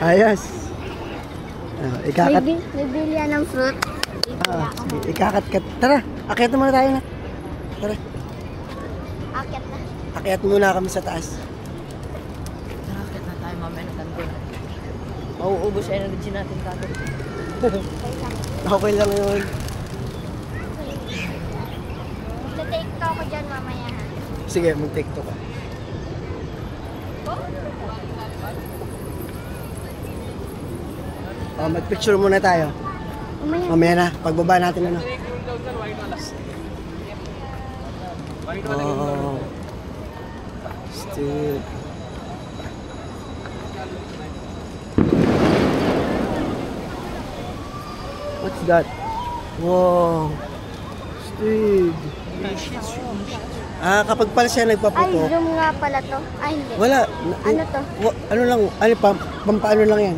Ayos. Ikakat. May bilihan ng fruit. Sige, ikakat-kat. Tara, akyat muna tayo na. Tara, Akit na. akyat muna kami sa taas. Nakakit na tayo mamaya na tanto. Mauubos yung energy natin kagad. Okay lang yun. Magta-take to ako dyan mamaya ha. Sige, mag-tiktok ka. Mag-picture muna tayo. Mamaya. Mamaya na, pagbaba natin ano. Oh. Still. What's that? Wow. Still. Kapag pala siya Ay, nagpaputok. zoom nga pala to. Ay, hindi. Wala. Ano to? Ano lang, pampaano lang yan.